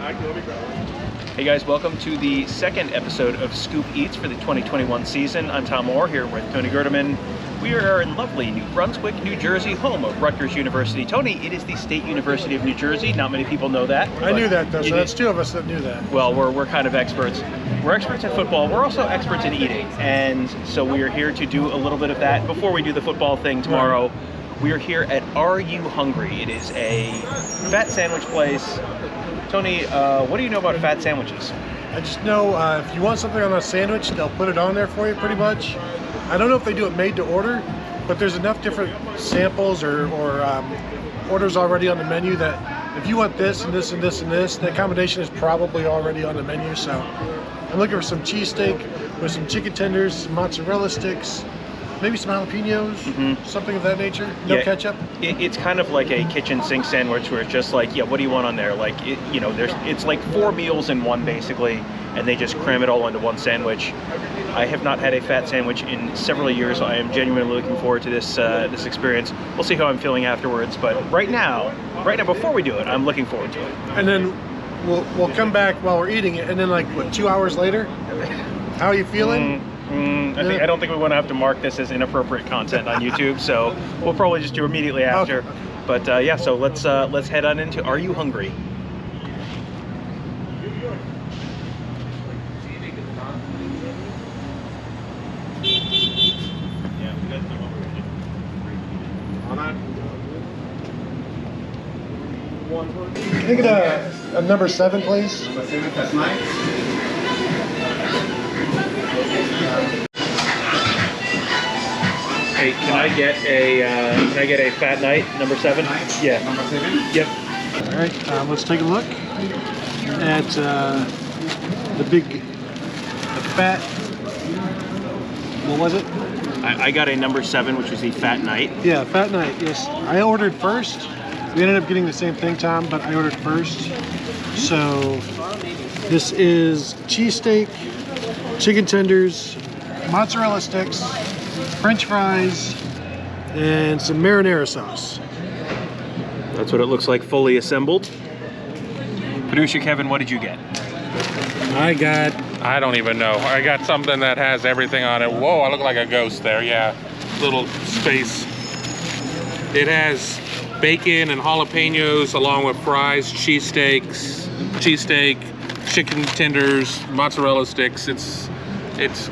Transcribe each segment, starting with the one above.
Hey guys, welcome to the second episode of Scoop Eats for the 2021 season. I'm Tom Moore here with Tony Gerdeman. We are in lovely New Brunswick, New Jersey, home of Rutgers University. Tony, it is the State University of New Jersey. Not many people know that. I knew that though, so that's two of us that knew that. Well, we're kind of experts. We're experts in football. We're also experts in eating. And so we are here to do a little bit of that. Before we do the football thing tomorrow, we are here at Are You Hungry? It is a fat sandwich place. Tony, what do you know about fat sandwiches? I just know if you want something on a sandwich, they'll put it on there for you pretty much. I don't know if they do it made to order, but there's enough different samples or orders already on the menu that if you want this and this and this and this, the combination is probably already on the menu. So I'm looking for some cheesesteak with some chicken tenders, some mozzarella sticks, maybe some jalapenos, something of that nature. No ketchup. It's kind of like a kitchen sink sandwich where it's just like, yeah, what do you want on there? Like, it's like 4 meals in one basically, and they just cram it all into one sandwich. I have not had a fat sandwich in several years. I am genuinely looking forward to this experience. We'll see how I'm feeling afterwards, but right now, before we do it, I'm looking forward to it. And then we'll come back while we're eating it, and then like what, 2 hours later, how are you feeling? I don't think we want to have to mark this as inappropriate content on YouTube, so we'll probably just do immediately after. Okay. But yeah, so let's head on into Are You Hungry? Can I get a number 7, please? Number 7, that's nice. Hey, can I get a fat night, number 7? Yeah. Number 7? Yep. All right, let's take a look at the fat. What was it? I got a number 7, which was the fat night. Yeah, fat night. Yes, I ordered first. We ended up getting the same thing, Tom, but I ordered first. So this is cheesesteak, chicken tenders, mozzarella sticks, French fries, and some marinara sauce. That's what it looks like fully assembled. Producer Kevin, what did you get? I don't even know. I got something that has everything on it. Whoa, I look like a ghost there. Yeah, little space. It has bacon and jalapenos along with fries, cheesesteak, chicken tenders, mozzarella sticks. It's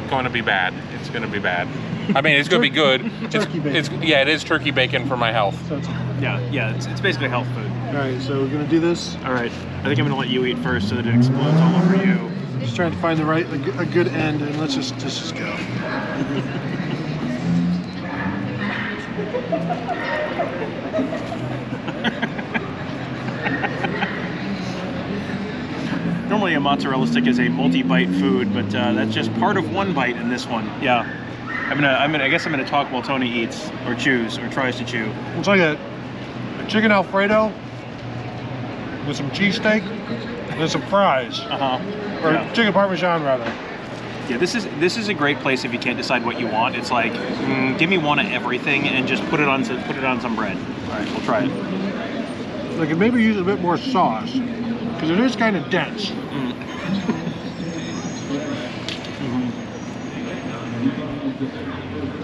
going to be bad. It's going to be bad. I mean, it's going to be good. Turkey bacon. It is turkey bacon for my health. So It's basically health food. all right, so we're gonna do this. All right, I think I'm gonna let you eat first so that it explodes all over you. Just trying to find a good end, and let's just go. Normally a mozzarella stick is a multi-bite food, but that's just part of one bite in this one. Yeah. I guess I'm gonna talk while Tony eats, or chews, or tries to chew. It's like a chicken Alfredo with some cheesesteak and some fries. Or chicken Parmesan, rather. Yeah, this is a great place if you can't decide what you want. It's like, give me one of everything and just put it on some bread. All right, we'll try it. Like, maybe use a bit more sauce, because it is kind of dense.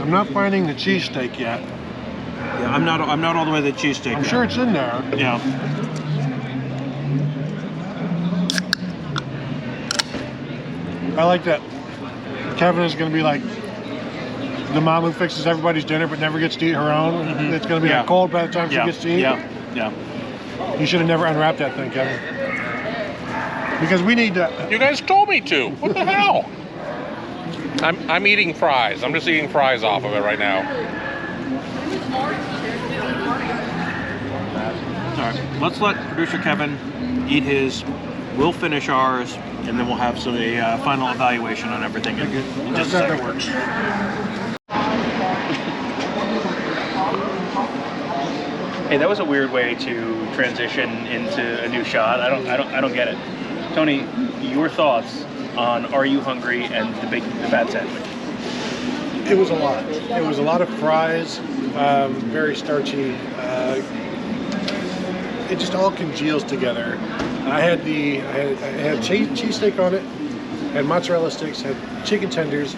I'm not finding the cheesesteak yet. Yeah, I'm not all the way to the cheesesteak. I'm sure it's in there. Yeah. I like that Kevin is going to be like the mom who fixes everybody's dinner but never gets to eat her own. It's going to be like cold by the time she gets to eat. Yeah. You should have never unwrapped that thing, Kevin. Because we need to... You guys told me to. What the hell? I'm eating fries. I'm just eating fries off of it right now. All right, let's let producer Kevin eat his. We'll finish ours, and then we'll have a final evaluation on everything. In just a second. That works. Hey, that was a weird way to transition into a new shot. I don't get it. Tony, your thoughts on Are You Hungry and the fat sandwich? It was a lot. It was a lot of fries, very starchy. it just all congeals together. I had cheesesteak on it, had mozzarella sticks, had chicken tenders,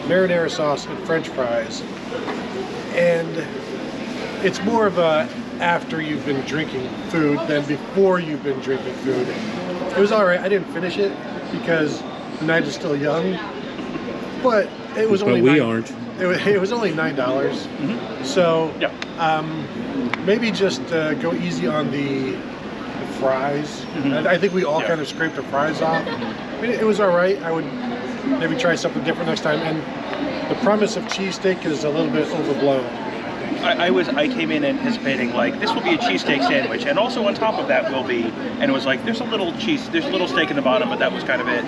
marinara sauce, and French fries. And it's more of a after you've been drinking food than before you've been drinking food. It was all right. I didn't finish it because the night is still young, but it was only. But we aren't. It was only $9, so maybe just go easy on the fries. I think we all kind of scraped the fries off. I mean, it was all right. I would maybe try something different next time. And the premise of cheesesteak is a little bit overblown. I came in anticipating like this will be a cheesesteak sandwich, and also on top of that will be, and it was like there's a little steak in the bottom, but that was kind of it.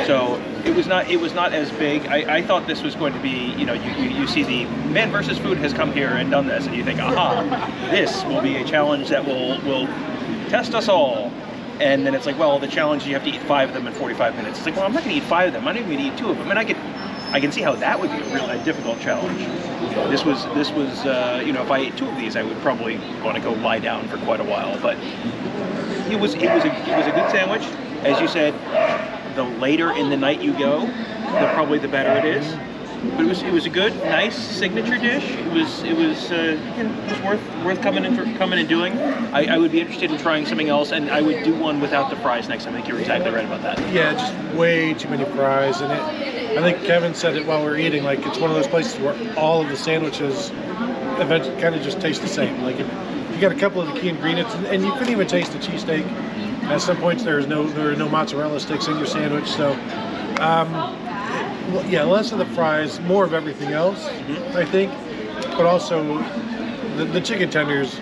So it was not as big. I thought this was going to be, you know, you see the Man versus Food has come here and done this, and you think, aha, this will be a challenge that will test us all. And then it's like, well, the challenge you have to eat 5 of them in 45 minutes. It's like, well, I'm not going to eat 5 of them. I'm not even going to eat 2 of them, and I can see how that would be a difficult challenge. This was you know, if I ate 2 of these, I would probably want to go lie down for quite a while. But it was a good sandwich, as you said. The later in the night you go, probably the better it is. But it was a good, nice signature dish. It was you know, it was worth coming and doing. I would be interested in trying something else, and I would do one without the fries next time. I think you're exactly right about that. Yeah, just way too many fries, and I think Kevin said it while we were eating. Like, it's one of those places where all of the sandwiches eventually kind of just taste the same. Like, if you got a couple of the key ingredients, and you couldn't even taste the cheesesteak. At some points, there are no mozzarella sticks in your sandwich, so. Yeah, less of the fries, more of everything else, I think. But also, the chicken tenders,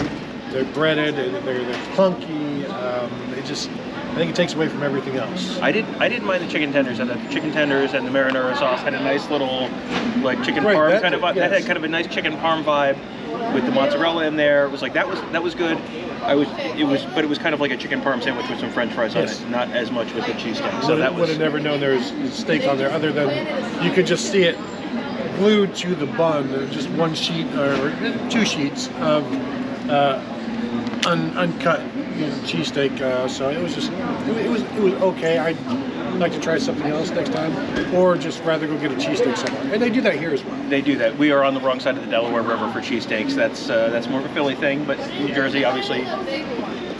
they're breaded, they're clunky. I think it takes away from everything else. I didn't mind the chicken tenders, and the chicken tenders and the marinara sauce had a nice little like chicken parm kind of vibe. That had kind of a nice chicken parm vibe with the mozzarella in there. It was like that was good. But it was kind of like a chicken parm sandwich with some French fries on it, not as much with the cheesesteak. So that would have never known there was steak on there, other than you could just see it glued to the bun, just one sheet or 2 sheets of uncut cheesesteak. So it was okay. I'd like to try something else next time, or just rather go get a cheesesteak somewhere. And they do that here as well. They do that. We are on the wrong side of the Delaware River for cheesesteaks. That's more of a Philly thing, but New Jersey, obviously,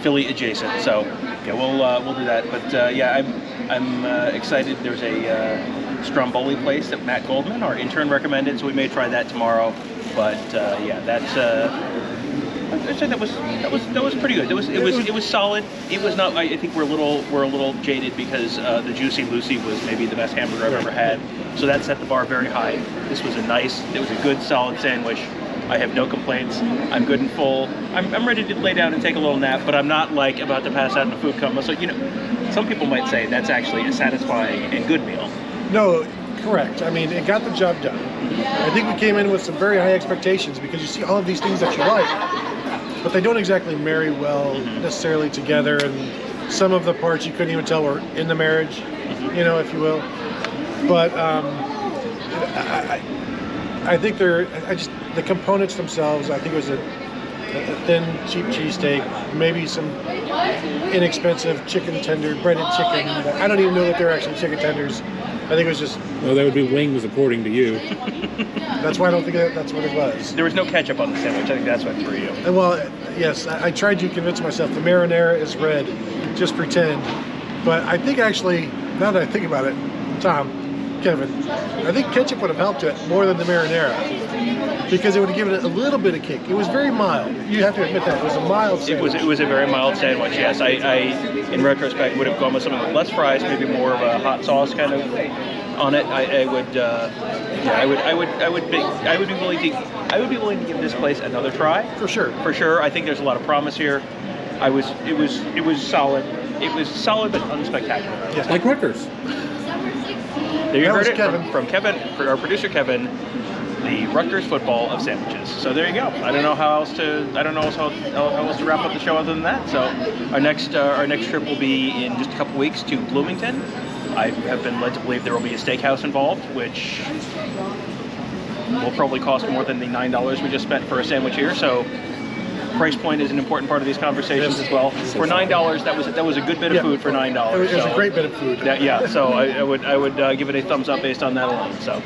Philly adjacent. So yeah, we'll do that. But yeah, I'm excited. There's a Stromboli place that Matt Goldman, our intern, recommended, so we may try that tomorrow. But yeah, I'd say that was pretty good. It was solid. It was not. I think we're a little jaded because the Juicy Lucy was maybe the best hamburger I've ever had. So that set the bar very high. This was it was a good, solid sandwich. I have no complaints. I'm good and full. I'm ready to lay down and take a little nap, but I'm not like about to pass out in a food coma. So, you know, some people might say that's actually a satisfying and good meal. No, correct. I mean, it got the job done. I think we came in with some very high expectations because you see all of these things that you like, but they don't exactly marry well necessarily together, and some of the parts you couldn't even tell were in the marriage, you know, if you will. But I think the components themselves, I think it was a thin, cheap cheesesteak, maybe some inexpensive chicken tender, breaded chicken. I don't even know that they're actually chicken tenders. I think it was just... Well, that would be wings, according to you. That's why I don't think that's what it was. There was no ketchup on the sandwich. I think that's what threw you. And well, yes, I tried to convince myself the marinara is red. Just pretend. But I think actually, now that I think about it, Tom, Kevin, I think ketchup would have helped it more than the marinara, because it would have given it a little bit of kick. It was very mild. You have to admit that. It was a mild sandwich. It was a very mild sandwich, yes. I in retrospect, would have gone with something with less fries, maybe more of a hot sauce kind of on it. I would be willing to give this place another try. For sure. For sure. I think there's a lot of promise here. It was solid. It was solid but unspectacular. Yes. Like Rutgers. There you heard it Kevin. from Kevin, for our producer Kevin, the Rutgers football of sandwiches. So there you go. I don't know how else to wrap up the show other than that. So our next trip will be in just a couple weeks to Bloomington. I have been led to believe there will be a steakhouse involved, which will probably cost more than the $9 we just spent for a sandwich here. So price point is an important part of these conversations Yes. as well. For $9, that was a good bit of Yeah. food for $9. It was so a great bit of food. yeah, so I would give it a thumbs up based on that alone. So,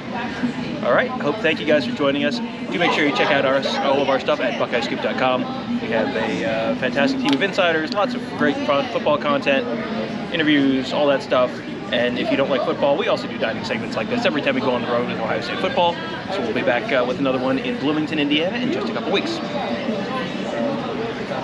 all right. Thank you guys for joining us. Do make sure you check out all of our stuff at BuckeyeScoop.com. We have a fantastic team of insiders, lots of great football content, interviews, all that stuff. And if you don't like football, we also do dining segments like this every time we go on the road with Ohio State football. So we'll be back with another one in Bloomington, Indiana in just a couple weeks.